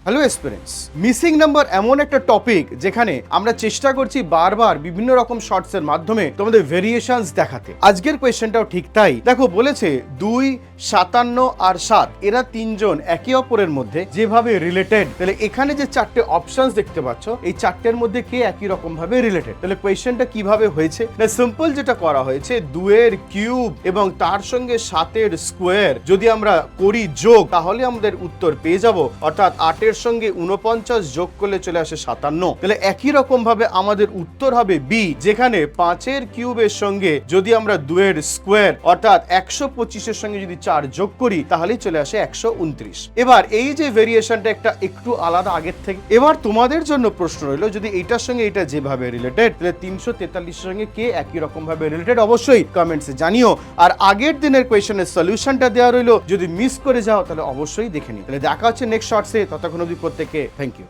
Hello experience, missing number এমন একটা topic যেখানে আমরা চেষ্টা করছি বারবার বিভিন্ন রকম শর্টসের মাধ্যমে তোমাদের ভেরিয়েশনস দেখাতে। আজকের কোয়েশ্চেনটাও ঠিক তাই। দেখো বলেছে 2, 57 আর 7 এরা তিনজন একে অপরের মধ্যে যেভাবে রিলেটেড, তাহলে এখানে যে চারটে অপশনস দেখতে পাচ্ছ এই চারটের মধ্যে কে একই রকম ভাবে রিলেটেড। তাহলে কোয়েশ্চেনটা কিভাবে হয়েছে না, সিম্পল যেটা করা হয়েছে 2 এর কিউব এবং তার সঙ্গে 7 এর স্কোয়ার যদি আমরা করি যোগ তাহলে আমাদের উত্তর পেয়ে যাব, অর্থাৎ 8 এর সঙ্গে 49 যোগ করলে চলে আসে 57। তাহলে একই রকম ভাবে আমাদের উত্তর হবে বি, যেখানে 5 এর কিউবের সঙ্গে যদি আমরা 2 এর স্কোয়ার অর্থাৎ 125 এর সঙ্গে যদি 4 যোগ করি তাহলেই চলে আসে 129। এবার এই যে ভেরিয়েশনটা একটা একটু আলাদা আগের থেকে। এবার তোমাদের জন্য প্রশ্ন রইল, যদি এইটার সঙ্গে এটা যেভাবে রিলেটেড তাহলে 343 এর সঙ্গে কে একই রকম ভাবে রিলেটেড, অবশ্যই কমেন্টসে জানিও। আর আগের দিনের কোয়েশ্চেনের সলিউশনটা দেওয়া রইলো, যদি মিস করে যাও তাহলে অবশ্যই দেখে নিও। তাহলে দেখা হচ্ছে নেক্সট শর্টসে, ততক্ষণ অবধি প্রত্যেককে থ্যাংক ইউ।